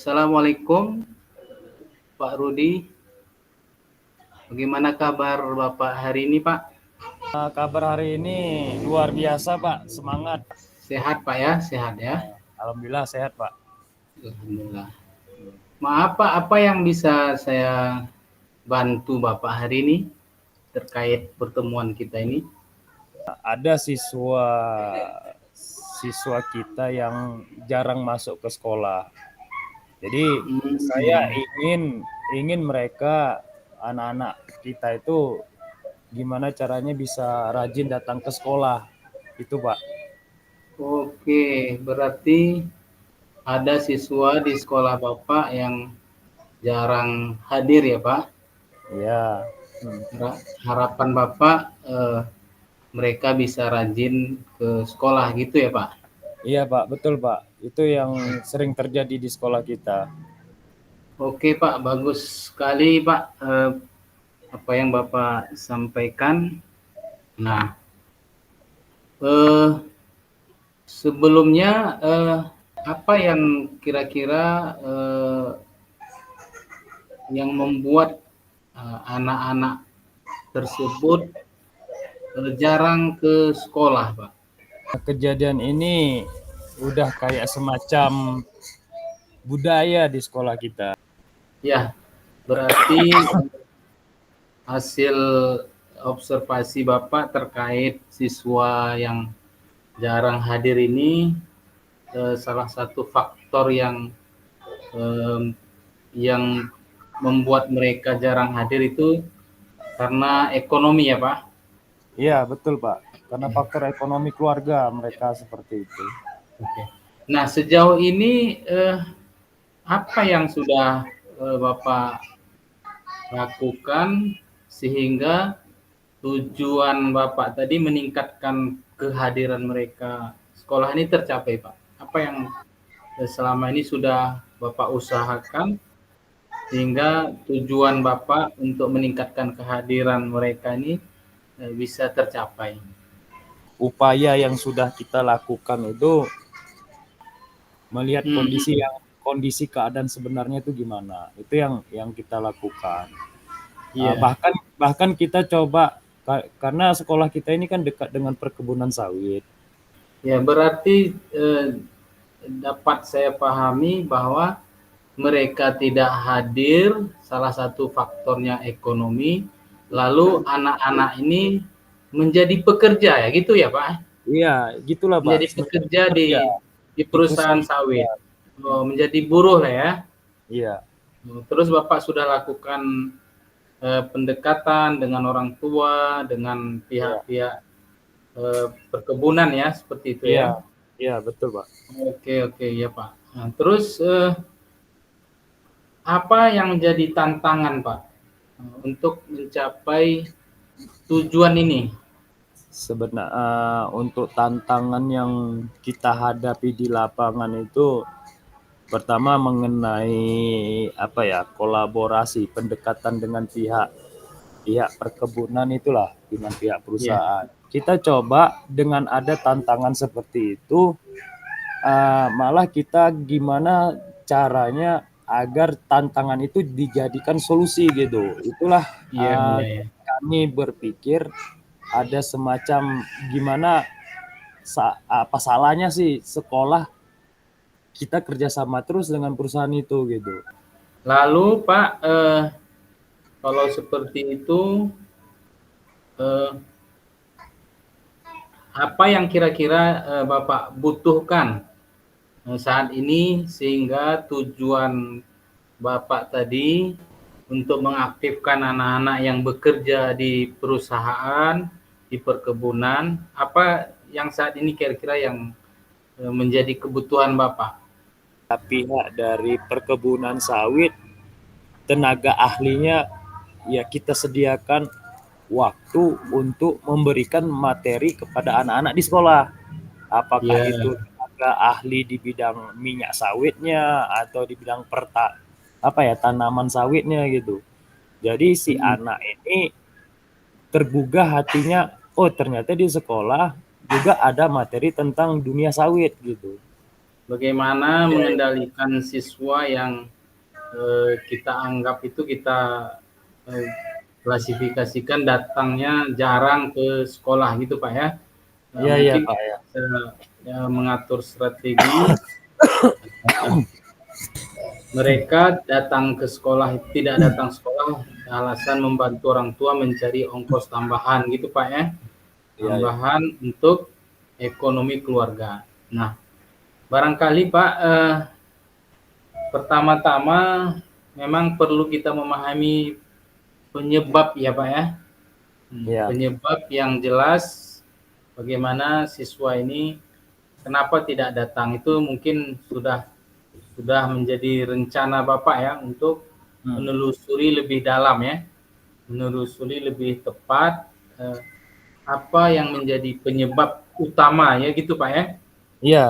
Assalamualaikum Pak Rudi. Bagaimana kabar Bapak hari ini Pak? Kabar hari ini luar biasa Pak, semangat. Sehat Pak ya, sehat ya. Alhamdulillah sehat Pak. Alhamdulillah. Maaf Pak, apa yang bisa saya bantu Bapak hari ini terkait pertemuan kita ini? Ada siswa kita yang jarang masuk ke sekolah. Jadi saya ingin mereka, anak-anak kita itu gimana caranya bisa rajin datang ke sekolah. Itu Pak. Oke, berarti ada siswa di sekolah Bapak yang jarang hadir ya Pak? Ya. Harapan Bapak mereka bisa rajin ke sekolah gitu ya Pak? Iya Pak, betul Pak. Itu yang sering terjadi di sekolah kita. Oke Pak, bagus sekali Pak apa yang Bapak sampaikan. Nah, sebelumnya apa yang kira-kira yang membuat anak-anak tersebut jarang ke sekolah, Pak? Kejadian ini udah kayak semacam budaya di sekolah kita. Ya, berarti hasil observasi Bapak terkait siswa yang jarang hadir ini salah satu faktor yang membuat mereka jarang hadir itu karena ekonomi ya Pak? Iya betul Pak, karena faktor ekonomi keluarga mereka seperti itu. Oke. Nah sejauh ini apa yang sudah Bapak lakukan sehingga tujuan Bapak tadi meningkatkan kehadiran mereka sekolah ini tercapai Pak? Apa yang selama ini sudah Bapak usahakan sehingga tujuan Bapak untuk meningkatkan kehadiran mereka ini bisa tercapai? Upaya yang sudah kita lakukan itu melihat kondisi keadaan sebenarnya itu gimana. Itu yang kita lakukan. Yeah. Bahkan kita coba, karena sekolah kita ini kan dekat dengan perkebunan sawit. Ya, berarti dapat saya pahami bahwa mereka tidak hadir, salah satu faktornya ekonomi, lalu anak-anak ini menjadi pekerja ya gitu ya Pak? Iya, gitulah Pak. Menjadi pekerja di perusahaan sawit. Oh, menjadi buruh lah ya? Iya. Terus Bapak sudah lakukan pendekatan dengan orang tua, dengan pihak-pihak perkebunan ya, seperti itu ya? Iya, betul Pak. Oke, ya Pak. Nah, terus apa yang menjadi tantangan Pak untuk mencapai tujuan ini? Sebenarnya untuk tantangan yang kita hadapi di lapangan itu pertama mengenai kolaborasi, pendekatan dengan pihak perkebunan itulah, dengan pihak perusahaan. Kita coba dengan ada tantangan seperti itu, malah kita gimana caranya agar tantangan itu dijadikan solusi gitu. Itulah kami berpikir ada semacam gimana apa salahnya sih sekolah kita kerjasama terus dengan perusahaan itu gitu. Lalu Pak, kalau seperti itu, apa yang kira-kira Bapak butuhkan saat ini sehingga tujuan Bapak tadi untuk mengaktifkan anak-anak yang bekerja di perusahaan, di perkebunan, apa yang saat ini kira-kira yang menjadi kebutuhan Bapak? Pihak dari perkebunan sawit, tenaga ahlinya ya kita sediakan waktu untuk memberikan materi kepada anak-anak di sekolah. Apakah itu tenaga ahli di bidang minyak sawitnya atau di bidang tanaman sawitnya gitu. Jadi si anak ini tergugah hatinya, oh ternyata di sekolah juga ada materi tentang dunia sawit gitu. bagaimana mengendalikan siswa yang kita anggap itu kita klasifikasikan datangnya jarang ke sekolah gitu Pak ya. Iya Mungkin Pak ya. mengatur strategi mereka datang ke sekolah, tidak datang sekolah alasan membantu orang tua mencari ongkos tambahan gitu Pak ya. Tambahan untuk ekonomi keluarga. Nah, barangkali Pak, pertama-tama memang perlu kita memahami penyebab ya Pak ya. Penyebab yang jelas bagaimana siswa ini kenapa tidak datang, itu mungkin sudah menjadi rencana Bapak ya untuk menelusuri lebih dalam ya, menelusuri lebih tepat apa yang menjadi penyebab utama ya gitu Pak ya.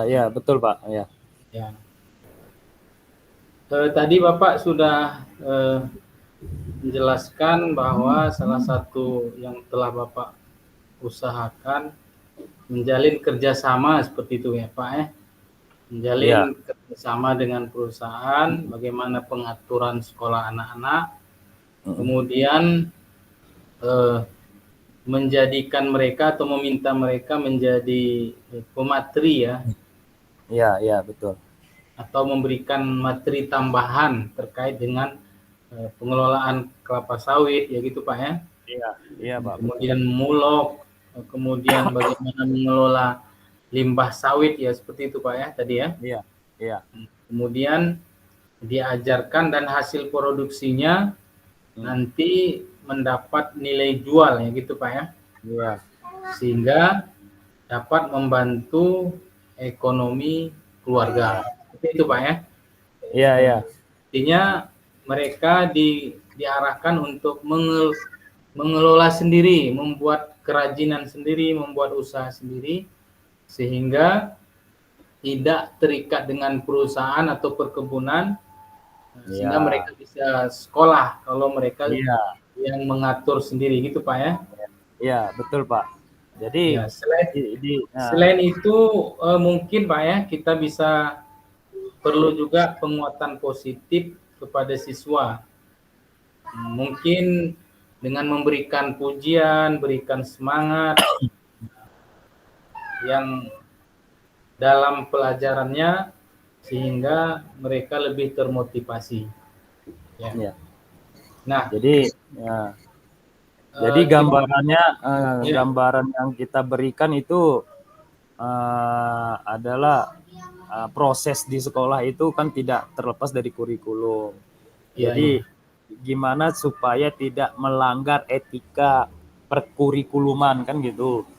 Iya betul Pak ya. Tadi Bapak sudah menjelaskan bahwa salah satu yang telah Bapak usahakan menjalin kerjasama seperti itu ya Pak ya. Menjalin kerjasama dengan perusahaan, bagaimana pengaturan sekolah anak-anak, kemudian menjadikan mereka atau meminta mereka menjadi pemateri ya. Iya betul. Atau memberikan materi tambahan terkait dengan pengelolaan kelapa sawit ya gitu Pak ya. Iya Pak. Kemudian mulok, kemudian bagaimana mengelola limbah sawit ya seperti itu Pak ya tadi ya. Iya. Kemudian diajarkan dan hasil produksinya nanti mendapat nilai jual ya gitu Pak ya. Iya. Sehingga dapat membantu ekonomi keluarga. Seperti itu Pak ya. Iya. Artinya mereka diarahkan untuk mengelola sendiri, membuat kerajinan sendiri, membuat usaha sendiri, sehingga tidak terikat dengan perusahaan atau perkebunan, sehingga mereka bisa sekolah kalau mereka yang mengatur sendiri gitu Pak ya. Iya betul Pak. Jadi selain itu mungkin Pak ya kita bisa perlu juga penguatan positif kepada siswa. Mungkin dengan memberikan pujian, berikan semangat yang dalam pelajarannya sehingga mereka lebih termotivasi. Ya. Nah, jadi gambarannya gambaran yang kita berikan itu adalah proses di sekolah itu kan tidak terlepas dari kurikulum. Jadi gimana supaya tidak melanggar etika perkurikuluman kan gitu.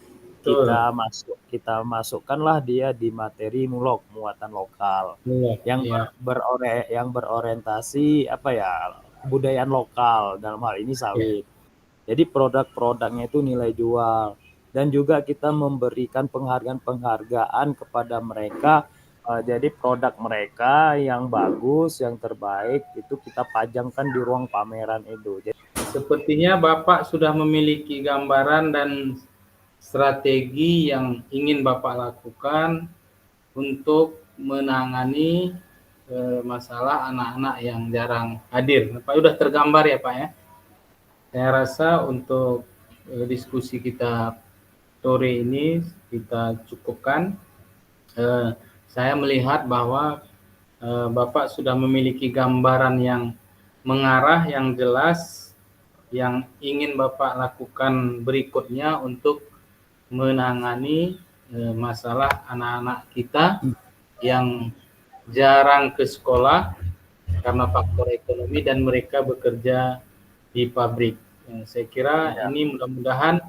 Kita masukkanlah dia di materi mulok, muatan lokal yang berorientasi apa ya, kebudayaan lokal, dalam hal ini sawit. Jadi produk-produknya itu nilai jual, dan juga kita memberikan penghargaan kepada mereka. Jadi produk mereka yang bagus, yang terbaik itu kita pajangkan di ruang pameran itu. Sepertinya Bapak sudah memiliki gambaran dan strategi yang ingin Bapak lakukan untuk menangani masalah anak-anak yang jarang hadir. Pak sudah tergambar ya Pak ya. Saya rasa untuk diskusi kita sore ini kita cukupkan. Saya melihat bahwa Bapak sudah memiliki gambaran yang mengarah, yang jelas, yang ingin Bapak lakukan berikutnya untuk menangani masalah anak-anak kita yang jarang ke sekolah karena faktor ekonomi dan mereka bekerja di pabrik. Saya kira ini mudah-mudahan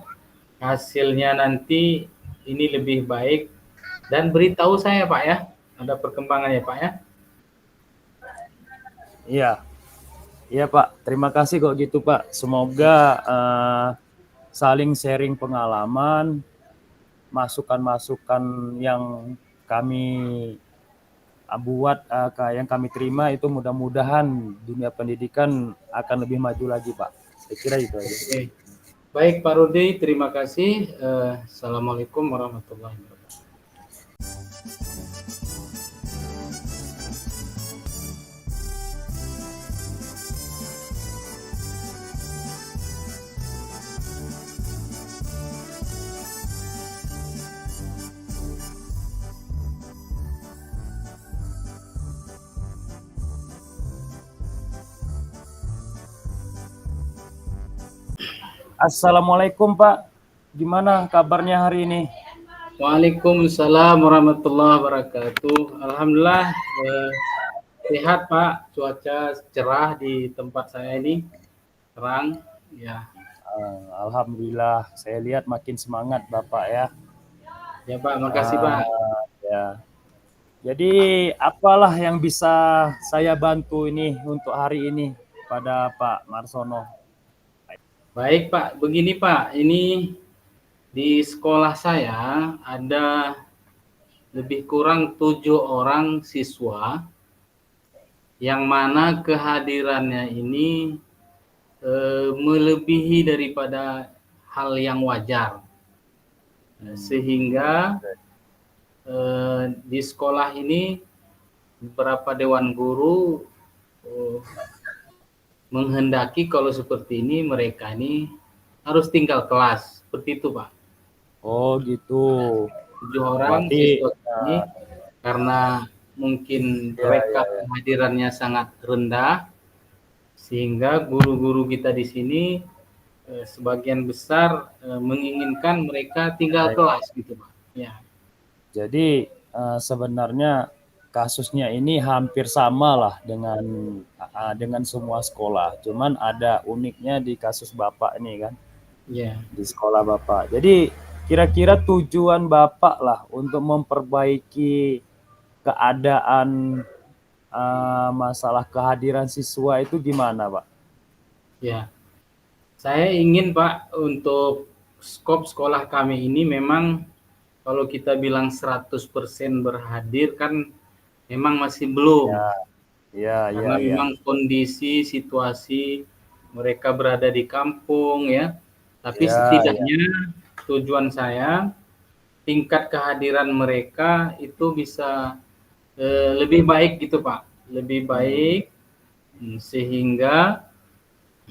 hasilnya nanti ini lebih baik, dan beritahu saya Pak ya, ada perkembangannya Pak ya. Iya Pak, terima kasih kok gitu Pak. Semoga saling sharing pengalaman, masukan-masukan yang kami buat, yang kami terima itu mudah-mudahan dunia pendidikan akan lebih maju lagi Pak. Saya kira itu aja. Baik Pak Rudi, terima kasih. Assalamualaikum warahmatullahi wabarakatuh. Assalamualaikum Pak, gimana kabarnya hari ini? Waalaikumsalam warahmatullahi wabarakatuh. Alhamdulillah sehat Pak, cuaca cerah di tempat saya ini, terang. Ya, Alhamdulillah, saya lihat makin semangat Bapak ya. ya Pak, makasih Pak. Ya. Jadi apalah yang bisa saya bantu ini untuk hari ini pada Pak Marsono? Baik Pak, begini Pak, ini di sekolah saya ada lebih kurang 7 orang siswa yang mana kehadirannya ini melebihi daripada hal yang wajar. Sehingga di sekolah ini beberapa dewan guru menghendaki kalau seperti ini mereka ini harus tinggal kelas, seperti itu Pak. Oh gitu. 7 orang Berarti siswa ini karena mungkin mereka kehadirannya sangat rendah, sehingga guru-guru kita di sini sebagian besar menginginkan mereka tinggal kelas gitu Pak. Ya. Jadi sebenarnya kasusnya ini hampir sama lah dengan semua sekolah. Cuman ada uniknya di kasus Bapak ini kan, Ya. di sekolah Bapak. Jadi kira-kira tujuan Bapak lah untuk memperbaiki keadaan masalah kehadiran siswa itu gimana Pak? Ya. Saya ingin Pak untuk skop sekolah kami ini memang kalau kita bilang 100% berhadir kan memang masih belum. Karena memang kondisi situasi mereka berada di kampung ya. Tapi setidaknya tujuan saya tingkat kehadiran mereka itu bisa lebih baik gitu Pak. Lebih baik sehingga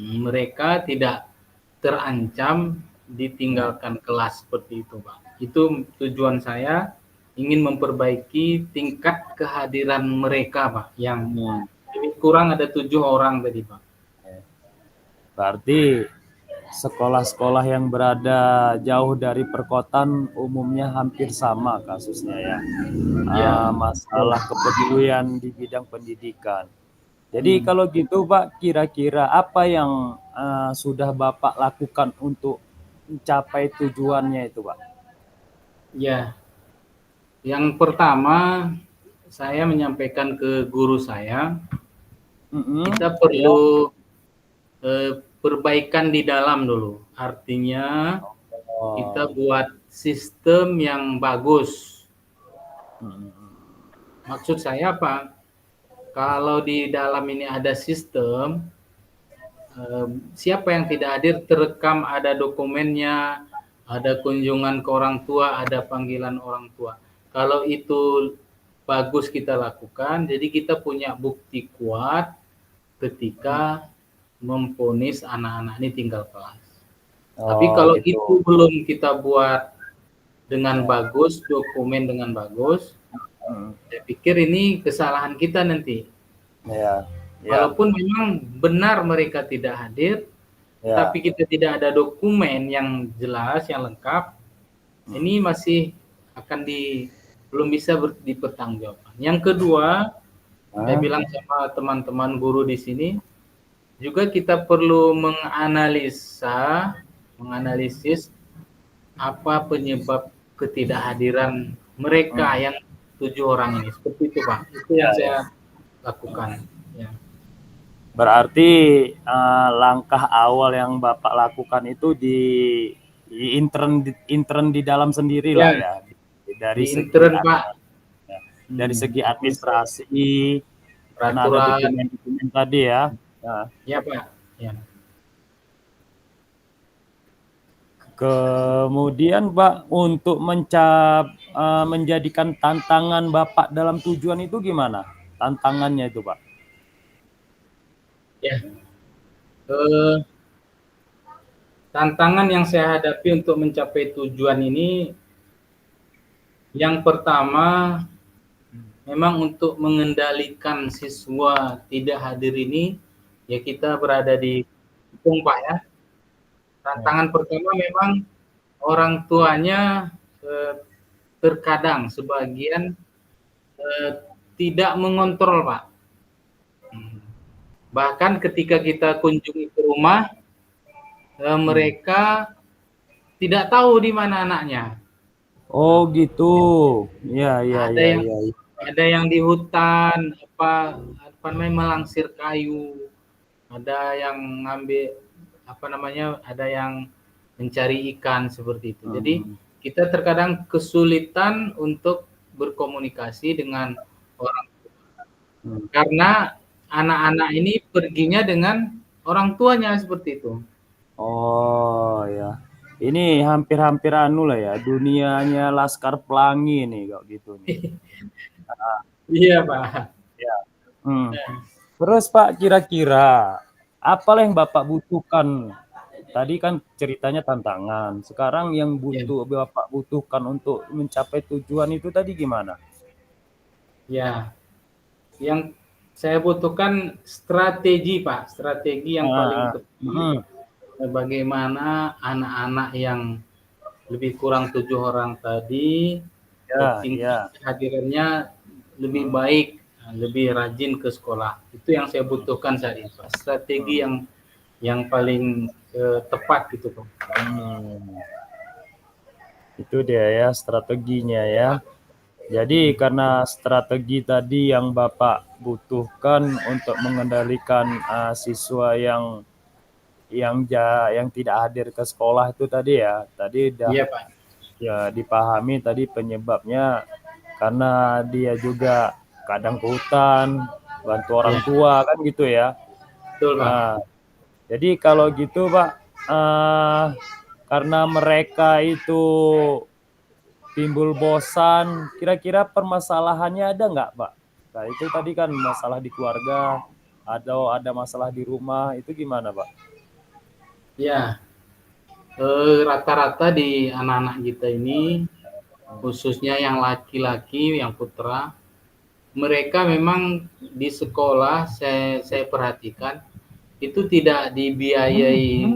mereka tidak terancam ditinggalkan kelas seperti itu Pak. Itu tujuan saya, ingin memperbaiki tingkat kehadiran mereka Pak, yang lebih kurang ada 7 orang tadi Pak. Berarti sekolah-sekolah yang berada jauh dari perkotaan umumnya hampir sama kasusnya ya. Masalah kepedulian di bidang pendidikan. Jadi kalau gitu Pak, kira-kira apa yang sudah Bapak lakukan untuk mencapai tujuannya itu Pak? Ya, yang pertama saya menyampaikan ke guru saya, kita perlu perbaikan di dalam dulu. Artinya kita buat sistem yang bagus. Maksud saya apa? Kalau di dalam ini ada sistem, siapa yang tidak hadir terekam, ada dokumennya, ada kunjungan ke orang tua, ada panggilan orang tua. Kalau itu bagus kita lakukan, jadi kita punya bukti kuat ketika memvonis anak-anak ini tinggal kelas. Tapi kalau itu belum kita buat dengan bagus, dokumen dengan bagus, saya pikir ini kesalahan kita nanti. Walaupun memang benar mereka tidak hadir, tapi kita tidak ada dokumen yang jelas, yang lengkap, ini masih akan belum bisa dipertanggungjawabkan. Yang kedua, saya bilang sama teman-teman guru di sini, juga kita perlu menganalisis apa penyebab ketidakhadiran mereka yang 7 orang ini. Seperti itu Pak, itu yang saya lakukan. Ya. Berarti langkah awal yang Bapak lakukan itu di intern di dalam sendiri lah ya. Dari intern Pak. Dari segi administrasi, karena ada dokumen-dokumen tadi ya. Ya Pak. Ya. Kemudian Pak, untuk menjadikan tantangan Bapak dalam tujuan itu gimana? Tantangannya itu Pak? Ya. Tantangan yang saya hadapi untuk mencapai tujuan ini, yang pertama memang untuk mengendalikan siswa tidak hadir ini, ya kita berada di kampung Pak ya. Tantangan pertama memang orang tuanya terkadang sebagian tidak mengontrol, Pak. Bahkan ketika kita kunjungi ke rumah, mereka tidak tahu di mana anaknya. Oh gitu. Ya, ya, Ada ya, yang ya. ada yang di hutan, apa namanya, melangsir kayu, ada yang ngambil, apa namanya, ada yang mencari ikan seperti itu. Jadi kita terkadang kesulitan untuk berkomunikasi dengan orang karena anak-anak ini perginya dengan orang tuanya seperti itu. Oh ya. Ini hampir-hampir anu lah ya, dunianya Laskar Pelangi nih kok gitu nih. Iya, Pak. Ya. Terus Pak, kira-kira apa yang Bapak butuhkan? Tadi kan ceritanya tantangan. Sekarang yang Ya, Bapak butuhkan untuk mencapai tujuan itu tadi gimana? ya. Yang saya butuhkan strategi, Pak. Strategi yang paling tepat bagaimana anak-anak yang lebih kurang 7 orang tadi Ya, tingkat ya. kehadirannya lebih baik, lebih rajin ke sekolah. Itu yang saya butuhkan saat ini, Pak. Strategi yang paling tepat gitu, Pak. Itu dia ya strateginya ya. Jadi karena strategi tadi yang Bapak butuhkan untuk mengendalikan siswa yang tidak hadir ke sekolah itu tadi ya. Tadi udah Iya, Pak. ya dipahami tadi penyebabnya karena dia juga kadang ke hutan, bantu orang Iya, tua kan gitu ya. betul, Pak. Nah, jadi kalau gitu Pak, karena mereka itu timbul bosan, kira-kira permasalahannya ada nggak Pak? Nah itu tadi kan masalah di keluarga, atau ada masalah di rumah, itu gimana Pak? Ya, rata-rata di anak-anak kita ini, khususnya yang laki-laki, yang putra, mereka memang di sekolah saya perhatikan itu tidak dibiayai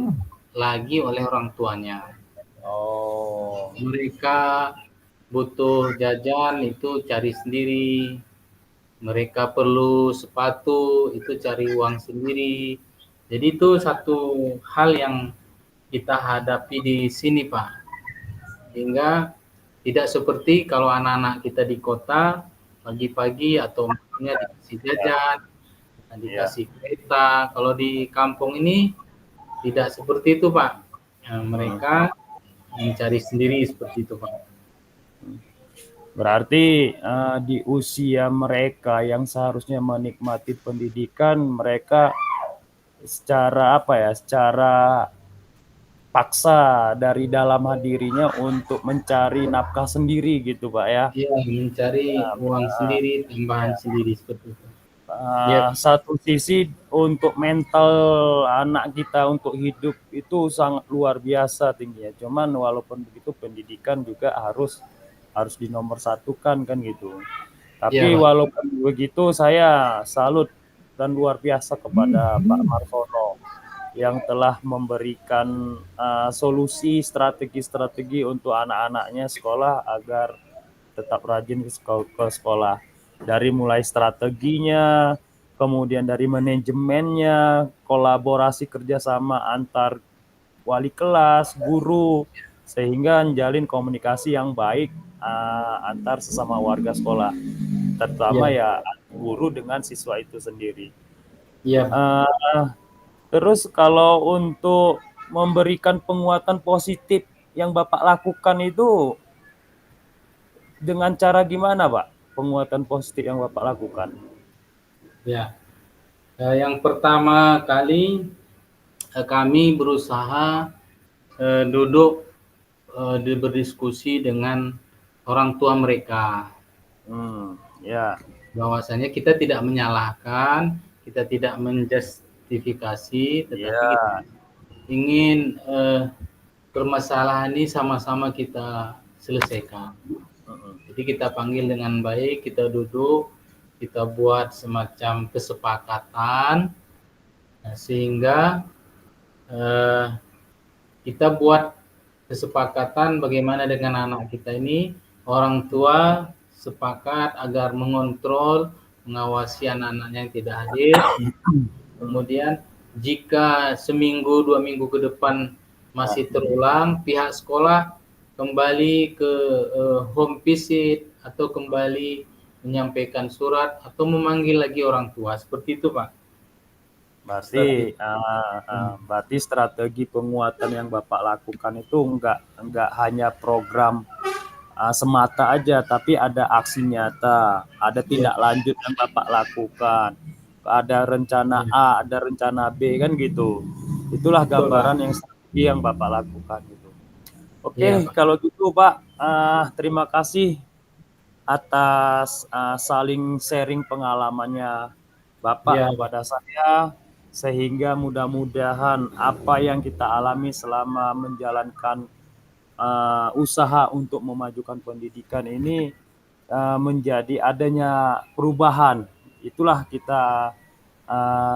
lagi oleh orang tuanya. Oh, Mereka butuh jajan itu cari sendiri. Mereka perlu sepatu itu cari uang sendiri. Jadi itu satu hal yang kita hadapi di sini, Pak. Sehingga tidak seperti kalau anak-anak kita di kota pagi-pagi atau malamnya dikasih jajan, iya. dikasih kereta. Kalau di kampung ini tidak seperti itu, Pak. Mereka mencari sendiri seperti itu, Pak. Berarti di usia mereka yang seharusnya menikmati pendidikan, mereka secara apa ya, secara paksa dari dalam dirinya untuk mencari nafkah sendiri gitu Pak ya. Iya, mencari uang sendiri, tambahan sendiri seperti itu. Iya, Pak. Satu sisi untuk mental anak kita untuk hidup itu sangat luar biasa tingginya. Cuman walaupun begitu pendidikan juga harus dinomorsatukan kan gitu. Iya, Tapi Pak. walaupun begitu saya salut dan luar biasa kepada Pak Marsono yang telah memberikan solusi strategi-strategi untuk anak-anaknya sekolah agar tetap rajin ke sekolah. Dari mulai strateginya, kemudian dari manajemennya, kolaborasi kerjasama antar wali kelas, guru, sehingga menjalin komunikasi yang baik antar sesama warga sekolah, terutama Iya, ya guru dengan siswa itu sendiri. iya, Pak. Terus kalau untuk memberikan penguatan positif yang Bapak lakukan itu dengan cara gimana, Pak? Penguatan positif yang Bapak lakukan? Ya. Yang pertama kali kami berusaha duduk berdiskusi dengan orang tua mereka. Ya. Bahwasanya kita tidak menyalahkan, kita tidak menjustifikasi, tetapi kita Ya. ingin permasalahan ini sama-sama kita selesaikan. Jadi kita panggil dengan baik, kita duduk, kita buat semacam kesepakatan, sehingga kita buat kesepakatan bagaimana dengan anak kita ini, orang tua sepakat agar mengontrol, mengawasi anak-anak yang tidak hadir. Kemudian jika seminggu 2 minggu ke depan masih terulang, pihak sekolah kembali ke home visit atau kembali menyampaikan surat atau memanggil lagi orang tua. Seperti itu, Pak. Berarti strategi penguatan yang Bapak lakukan itu enggak hanya program semata aja, tapi ada aksi nyata, ada tindak lanjut yang Bapak lakukan, ada rencana A, ada rencana B, kan gitu. Itulah gambaran yang strategi yang Bapak lakukan gitu. Oke, kalau gitu Pak, terima kasih atas saling sharing pengalamannya Bapak kepada saya, sehingga mudah-mudahan apa yang kita alami selama menjalankan usaha untuk memajukan pendidikan ini menjadi adanya perubahan. Itulah kita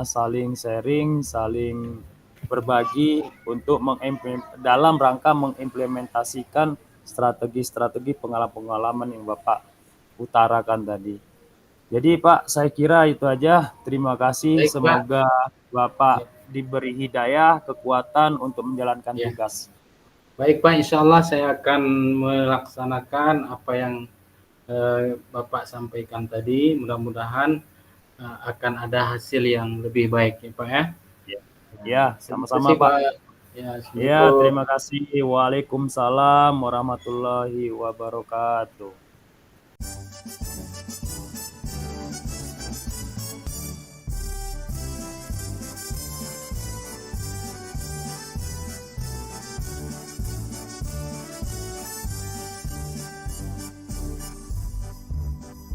saling sharing, saling berbagi untuk dalam rangka mengimplementasikan strategi-strategi pengalaman-pengalaman yang Bapak utarakan tadi. Jadi Pak, saya kira itu aja. Terima kasih. Baik, semoga Bapak diberi hidayah, kekuatan untuk menjalankan tugas. Baik Pak, insya Allah saya akan melaksanakan apa yang Bapak sampaikan tadi. Mudah-mudahan akan ada hasil yang lebih baik ya Pak ya. Ya, sama-sama Pak. Ya, terima kasih. Waalaikumsalam warahmatullahi wabarakatuh.